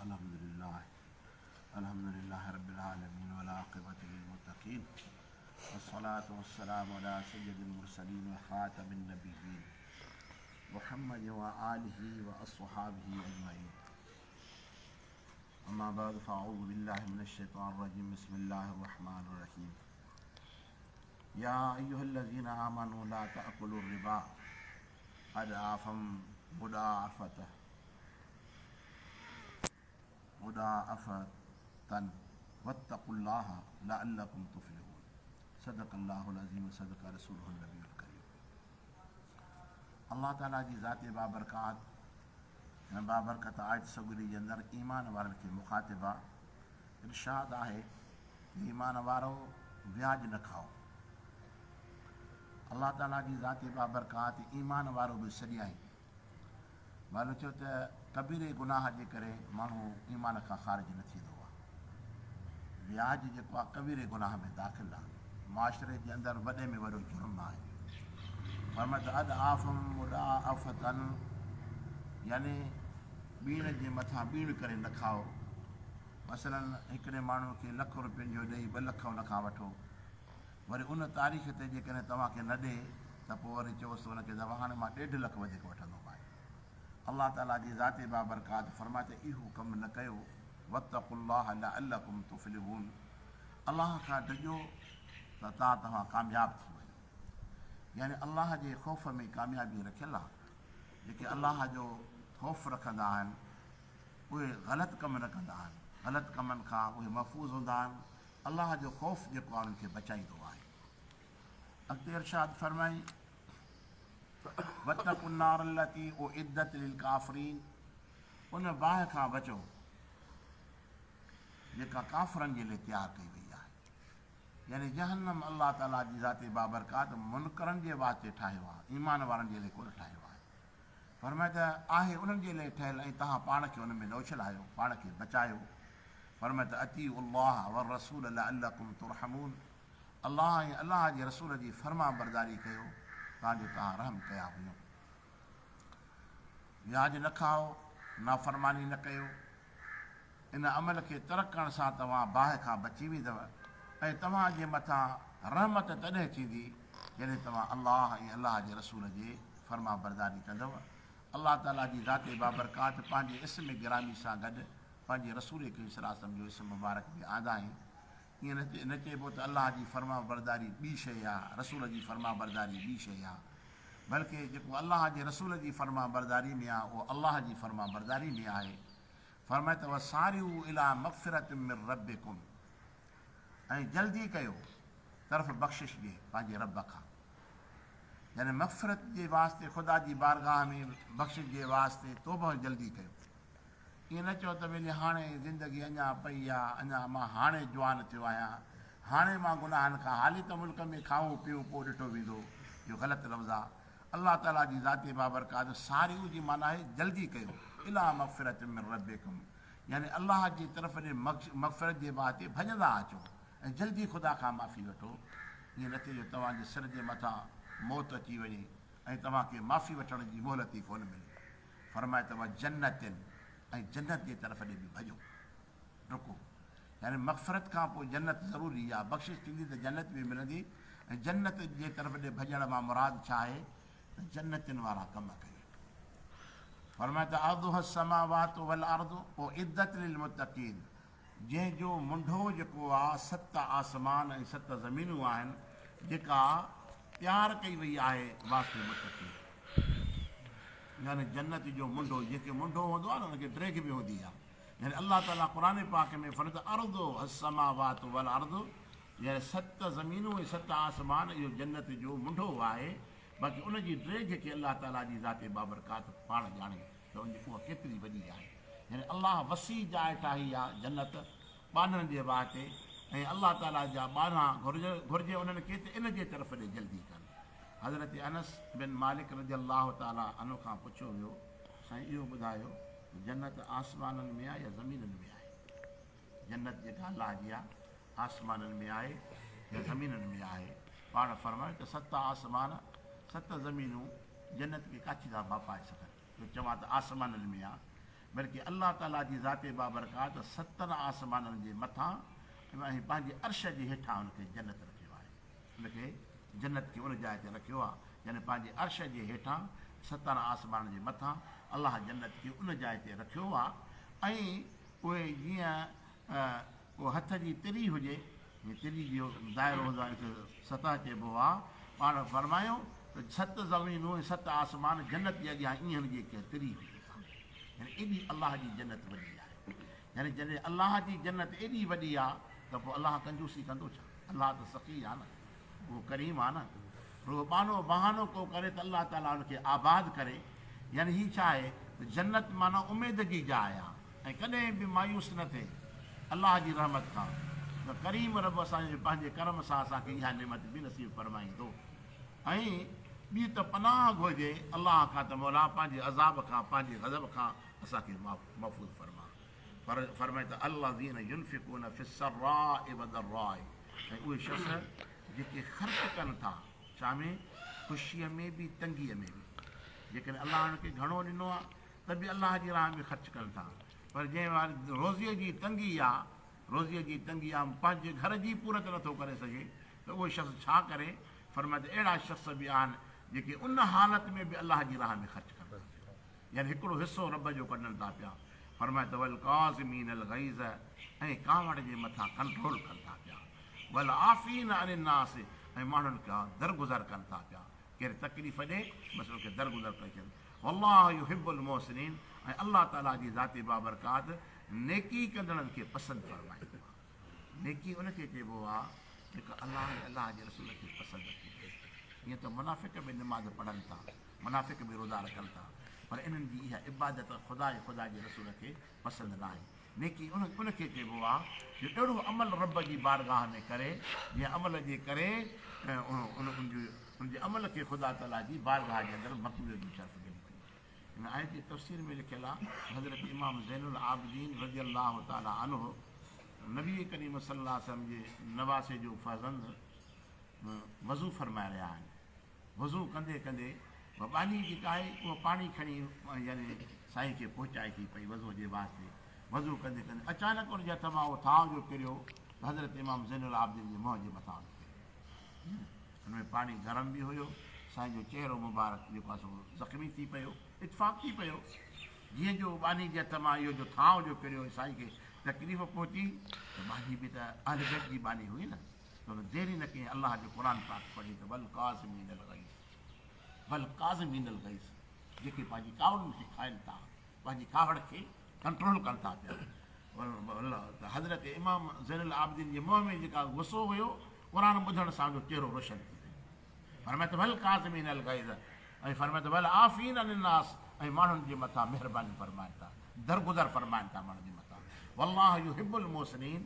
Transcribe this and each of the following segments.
अल्हम्दुलिल्लाह रब्बिल आलमीन वल आक़िबतु लिल मुत्तक़ीन वस्सलातु वस्सलामु अला सय्यिदिल मुरसलीन व ख़ातमिन नबिय्यीन मुहम्मद व आलिहि व अस्हाबिहि अजमईन। अम्मा बअद फ़अऊज़ु बिल्लाहि मिनश शैतानिर रजीम। बिस्मिल्लाहिर रहमानिर रहीम। या अय्युहल्लज़ीना आमनू ला तअकुलुर रिबा अदआफ़म मुदाअफ़तन वत्तक़ुल्लाह लअल्लकुम तुफ़्लिहून। सदक़ल्लाहुल अज़ीम व सदक़ रसूलुहुन नबियुल करीम। अल्लाह ताला जी ज़ाते बाबरकात ऐं बाबरकत आयत सगुरी जे अंदरि ईमान वारनि खे मुख़ातिबा इरशाद आहे त ईमान वारो व्याज न खाओ। अल्लाह ताला जी ज़ाते बाबरकात ईमान वारो बि सॼाई मालूम चयो त कबीरे गुनाह जे करे माण्हू ईमान खां ख़ारिज न थींदो आहे। व्याज जेको आहे कबीरे गुनाह में दाख़िल आहे, माशरे जे अंदरि वॾे में वॾो जुर्म आहे। फरमाए त अदआफ़म मुदाअफ़तन, यानी ॿीण जे मथां ॿीण करे न खाओ। मसलन हिकिड़े माण्हू खे ₹1,00,000 जो ॾेई 2 लख उन खां वठो, वरी उन तारीख़ ते जेकॾहिं तव्हांखे न ॾे त पोइ वरी चओसि त हुनखे दवा हाणे मां 1.5 लख वधीक वठंदोमांइ। अल्लाह ताला जी ज़ाते बाबरकात फरमाए त इहो कमु न कयो। वत्तक़ुल्लाह लअल्लकुम तुफ़्लिहून, अल्लाह खां डिॼो त तव्हां कामयाबु थी वञो। यानी अल्लाह जे ख़ौफ़ में कामयाबी रखियलु आहे। जेके अल्लाह जो ख़ौफ़ रखंदा आहिनि उहे ग़लति कम न कंदा आहिनि, ग़लति कमनि खां उहे महफ़ूज़ हूंदा आहिनि। अल्लाह जो ख़ौफ़ जेको आहे उन्हनि खे बचाईंदो आहे। अॻिते इरशाद फरमाई वत्तक़ुन नार अल्लती उइद्दत लिल काफ़िरीन, उन बाहि खां बचो जेका काफ़िरनि जे लाइ तयारु कई वई आहे। यानी जहन्नम अल्लाह ताला जी ज़ाते बाबरकात मुनकरनि जे वास्ते ठाहियो आहे, ईमान वारनि जे लाइ कोन ठाहियो आहे। फरमाए त आहे उन्हनि जे लाइ ठहियलु ऐं तव्हां पाण खे उन में न उछलायो, पाण खे बचायो। फरमाए त अतीउल्लाह व रसूल लअल्लकुम तुरहमून, अल्लाह ऐं अल्लाह जे रसूल जी फर्मा बरदारी कयो तव्हांजो तव्हां रहम कया वञो। व्याज न खाओ, नाफ़रमानी न कयो। इन अमल खे तरक करण सां तव्हां बाहि खां बची वेंदव ऐं तव्हांजे मथां रहमत तॾहिं थींदी जॾहिं तव्हां अल्लाह ऐं अल्लाह जे रसूल जे फर्मा बरदारी कंदव। अल्लाह ताला जी ज़ाते बाबरकात पंहिंजे इस्म गिरामी सां गॾु पंहिंजे रसूल करीम सल्लल्लाहु अलैहि वसल्लम जो इस्म मुबारक बि आंदा आहिनि। ईअं न चइबो त अल्लाह जी फर्मा बरदारी ॿी शइ आहे, रसूल जी फर्मा बरदारी ॿी शइ आहे, बल्कि जेको अल्लाह जे रसूल जी फर्मा बरदारी में आहे उहो अल्लाह जी फर्मा बरदारी में आहे। फरमाए त वसारिऊ इला मग़फ़िरत मिन रब्बिकुम, ऐं जल्दी कयो तरफ़ बख़्शिश जे पंहिंजे रब खां। यानी मग़फ़िरत जे वास्ते ख़ुदा जी बारगाह में बख़्शिश जे वास्ते तौबा जल्दी कयो। ईअं न चओ त भई हाणे ज़िंदगी अञा पई आहे, अञा मां हाणे जवान थियो आहियां, हाणे मां गुनाहनि खां, हाली त मुल्क में खाऊं पीऊं पोइ ॾिठो वेंदो, इहो ग़लति लफ़्ज़ आहे। अल्लाह ताला जी ज़ाते बाबरकात सारियूं जी माना आहे जल्दी कयो इला मग़फ़िरत मिन रब्बिकुम, यानी अल्लाह जी तरफ़ ॾे मग़फ़िरत जे वास्ते भॼंदा अचो ऐं जल्दी ख़ुदा खां माफ़ी वठो। ईअं न थिए जो तव्हांजे सिर जे मथां मौत अची वञे ऐं तव्हांखे माफ़ी वठण जी मोहलत ई कोन मिले। फरमाए त जन्नतिन, ऐं जन्नत जे तरफ़ ॾे बि भॼो डुको। यानी मग़फ़िरत खां पोइ जन्नत ज़रूरी आहे, बख़्शिश थींदी त जन्नत बि मिलंदी। ऐं जन्नत जे तरफ़ ॾे भॼण मां मुराद छा आहे त जन्नतियुनि वारा कम कयो। फरमाए त अर्दुहा समावातु वल अर्दु उइद्दत लिल मुत्तक़ीन, जंहिंजो मुंडो जेको आहे 7 आसमान ऐं 7 ज़मीनूं आहिनि, जेका तयारु कई वई आहे वास्ते मुत्तक़ीन। यानी जन्नत जो मुंडो, जेके मुंडो हूंदो आहे न हुनखे ड्रैग बि हूंदी आहे। यानी अल्लाह ताला क़ुर पाक में फरमाए त अर्दुहा समावातु वल अर्दु, यानी 7 ज़मीनूं ऐं 7 आसमान, इहो जन्नत जो मुंडो आहे। बाक़ी उनजी ड्रैग खे अल्लाह ताला जी ज़ाते बाबरकात पाण ॼाणे त उहा केतिरी वॾी आहे। यानी अल्लाह वसी जाइ ठाही आहे जन्नत ॿाननि जे वास्ते, ऐं अल्लाह ताला जा ॿाना घुरिजे उन्हनि खे त इन जे तरफ़ ॾे जल्दी कनि। हज़रत अनस बिन मालिक रज़ियल्लाहु ताला अन्हु खां पुछियो वियो, साईं इहो ॿुधायो जन्नत आसमाननि में आहे या ज़मीननि में आहे? जन्नत जेका अल्लाह जी आहे आसमाननि में आहे या ज़मीननि में आहे? पाण फरमायो त 7 आसमान 7 ज़मीनूं जन्नत खे काथी था भापाए सघनि। जो चवां त आसमाननि में आहे, बल्कि अल्लाह ताला जी ज़ाते बाबरकात 70 आसमाननि जे मथां ऐं पंहिंजे अर्श जे हेठां हुनखे जन्नत रखियो आहे। हुनखे जन्नत खे उन जाइ ते रखियो आहे, यानी पंहिंजे अर्श जे हेठां 70 आसमाननि जे मथां अलाह जन्नत खे उन जाइ ते रखियो आहे। ऐं उहे जीअं उहो हथ जी तिरी हुजे, तिरी जो दाइरो हूंदो आहे, हिकु सतह चइबो आहे, पाण फरमायो त 7 ज़मीनूं ऐं 7 आसमान जन्नत जे अॻियां ईअं हुजे की तिरी हुजे। यानी एॾी अलाह जी जन्नत वॾी आहे। यानी जॾहिं अलाह जी जन्नत एॾी वॾी आहे त पोइ अलाह कंजूसी कंदो छा? अलाह त सख़ी आहे न, उहो करीम आहे न। उहो बहानो को करे त अलाह ताला हुनखे आबाद करे। यानी हीअ छा आहे त जन्नत माना उमेद जी जाइ आहे ऐं कॾहिं बि मायूस न थिए अलाह जी रहमत खां। त करीम रब असांजे पंहिंजे कर्म सां असांखे इहा नेमत बि नसीब फरमाईंदो। ऐं ॿी त पनाह घुरिजे अलाह खां त मौला पंहिंजे अज़ाब खां, पंहिंजे गज़ब खां असांखे महफ़ूज़ फरमा। पर फरमाए त अल्लज़ीन युनफ़िक़ून फ़िस्सर्राइ वद्दर्राइ, ऐं उहे शख़्स जेके ख़र्च कनि था छा में? ख़ुशीअ में बि तंगीअ में बि। जेकॾहिं अलाह हुनखे घणो ॾिनो आहे त बि अलाह जी राह में ख़र्च कनि था। पर जंहिं वटि रोज़ीअ जी तंगी आहे, पंहिंजे घर जी पूरत नथो करे सघे, त उहो शख़्स छा करे? फरमाए त अहिड़ा शख़्स बि आहिनि जेके उन हालत में बि अलाह जी राह में ख़र्च कनि था, यानी हिकिड़ो हिसो रब जो कढनि था पिया। फरमाए त वल काज़िमीनल गैज़, ऐं कावड़ जे मथां कंट्रोल कनि था पिया। वल आफ़ीन अनिन नास, ऐं माण्हुनि खां दरगुज़र कनि था पिया। केरु तकलीफ़ ॾे बसि उनखे दरगुज़र करे छॾनि। वल्लाहु युहिब्बुल मुहसिनीन, ऐं अलाह ताला जी ज़ाते बाबरकात नेकी कंदड़नि खे पसंदि फरमाईंदो आहे। नेकी उनखे चइबो आहे जेका अलाह जे रसूल खे पसंदि अचे। हीअं त मुनाफ़िक़ बि नमाज़ पढ़नि था, मुनाफ़िक़ बि रोज़ा रखनि था, पर इन्हनि जी इहा इबादत ख़ुदा जे रसूल खे पसंदि न आहे। नेकी उनखे चइबो आहे जो अहिड़ो अमल रब जी बारगाह में करे, जीअं अमल जे करे उनजे अमल खे ख़ुदा ताला जी बारगाह जे अंदरि मक़बूल जी शर्फ़ ॾिनी थी। हिन आयत जी तफ़सीर में लिखियलु आहे, हज़रत इमाम ज़ैनुल आबिदीन रज़ी अल्लाह ताला अन्हु नबी करीम सल्लल्लाहु अलैहि वसल्लम जे नवासे जो फ़र्ज़ंद वज़ू फरमाए रहिया आहिनि। वज़ू कंदे कंदे बानी जेका आहे उहा पाणी खणी यानी साईं खे पहुचाए थी पई वज़ू जे वास्ते। वज़ू कंदे कंदे अचानक उनजे हथ मां उहो थांव जो किरियो त हज़रत इमाम ज़ैनुल आबिदीन जे मुंहं जे मथां हुन में पाणी गरम बि हुयो, साईं जो चहिरो मुबारक जेको आहे सो ज़ख़्मी थी पियो, इतफ़ाक़ थी पियो। जीअं जो बानी जे हथ मां इहो जो थांव जो किरियो साईं खे तकलीफ़ पहुची, त बानी बि त अहल बैत जी बानी हुई न, त हुन देरी न कई, अलाह जो क़ुर पाक पढ़ी त वल काज़िमीनल गैज़, जेके पंहिंजी कावड़नि खे खाइनि था, पंहिंजी कावड़ खे कंट्रोल कनि था पिया। त हज़रत इमाम ज़ैनुल आबिदीन जे मुंहं में जेका गुस्सो हुयो, क़ुर ॿुधण सां जो चहिरो रोशन थी वियो। फरमाए त वल काज़िमीनल गैज़, ऐं फरमाए त वल आफ़ीन अनिन नास, ऐं माण्हुनि जे मथां महिरबानी फरमाइनि था, दरगुज़र फरमाइनि था माण्हुनि जे मथां। वल्लाहु युहिब्बुल मुहसिनीन,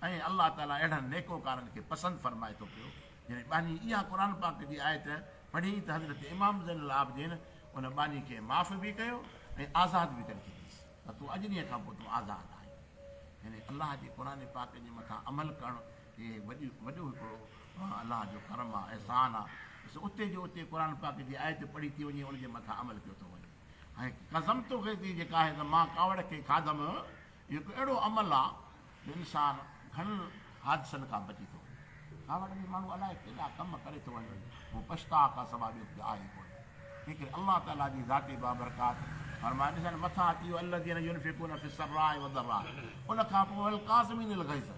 ऐं अलाह ताला अहिड़नि नेकोकारनि खे पसंदि फरमाए थो पियो। जॾहिं बानी इहा क़ुर पाक जी आयत पढ़ी त हज़रत इमाम ज़ैनुल आबिदीन उन बानी खे माफ़ बि कयो ऐं आज़ादु बि करे छॾियसि, त तूं अॼु ॾींहं खां पोइ तूं आज़ादु आहीं। यानी अलाह जे क़ुर पाक जे मथां अमल करणु इहे वॾो हिकिड़ो अलाह जो करम आहे, अहसान आहे। उते जो उते क़ुर पाक जी आयत पढ़ी थी वञे, उनजे मथां अमल कयो थो वञे। ऐं कसम तो खे थी जेका आहे त मां कावड़ खे खाधमि, इहो हिकु अहिड़ो अमल आहे जो इंसानु घणनि हादसनि खां बची थो वञे। कावड़ में माण्हू अलाए केॾा कम करे थो वञे, उहो पछता खां सवाइ ॿियो आहे कोन्हे। लेकिन अलाह ताला जी ज़ाती बाबरकात फरमाए ॾिसनि मथां अची वियो अल्लज़ीन युनफ़िक़ून फ़िस्सर्राइ वद्दर्राइ, उन खां पोइ वल काज़िमीनल गैज़,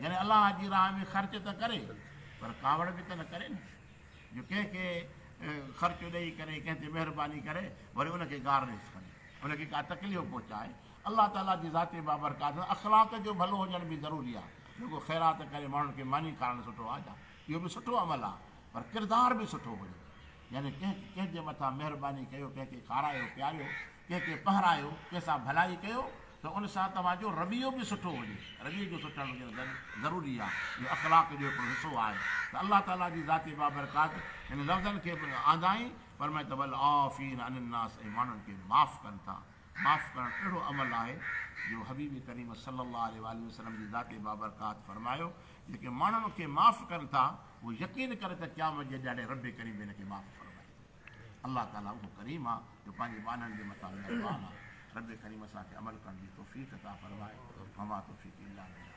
यानी अलाह जी राह में ख़र्च त करे पर कावड़ बि त न करे न, जो कंहिंखे ख़र्चु ॾेई करे कंहिं ते महिरबानी करे वरी उनखे गार्निश करे, उनखे का तकलीफ़ पहुचाए। अलाह ताला जी ज़ाती बाबरकात अख़लाक़ जो भलो हुजण बि ज़रूरी आहे। जेको ख़ैरात करे माण्हुनि खे मानी खाराइणु सुठो आहे छा? इहो बि सुठो अमल आहे, पर किरदारु बि सुठो हुजे। यानी कंहिंजे मथां महिरबानी कयो, कंहिंखे खारायो पीआरियो, कंहिंखे पहरायो, कंहिंसां भलाई कयो, त उन सां तव्हांजो रवैयो बि सुठो हुजे। रवैये जो सुठो हुजणु ज़रूरी आहे, इहो अख़लाक़ जो हिकिड़ो हिसो आहे। त अलाह ताला जी ज़ाती बाबरकात हिन लफ़्ज़नि खे आंदाई फरमाए त वल आफ़ीन अनिन नास, ऐं माण्हुनि खे माफ़ु कनि था। माफ़ु करणु अहिड़ो अमल आहे जो हबीब करीम सल्लल्लाहु अलैहि वसल्लम जी ज़ाती बाबरकात फरमायो, जेके माण्हुनि खे माफ़ु कनि था उहे यकीन करे त क़यामत जे ॾाढे रब करीम हिन खे माफ़ु फरमाए। अलाह ताला उहो करीम आहे जो पंहिंजे बाननि जे मथां महिरबान आहे। रब करीम असांखे अमल करण जी तौफ़ीक़ अता फ़रमाए। वमा तौफ़ीक़ इल्ला बिल्लाह।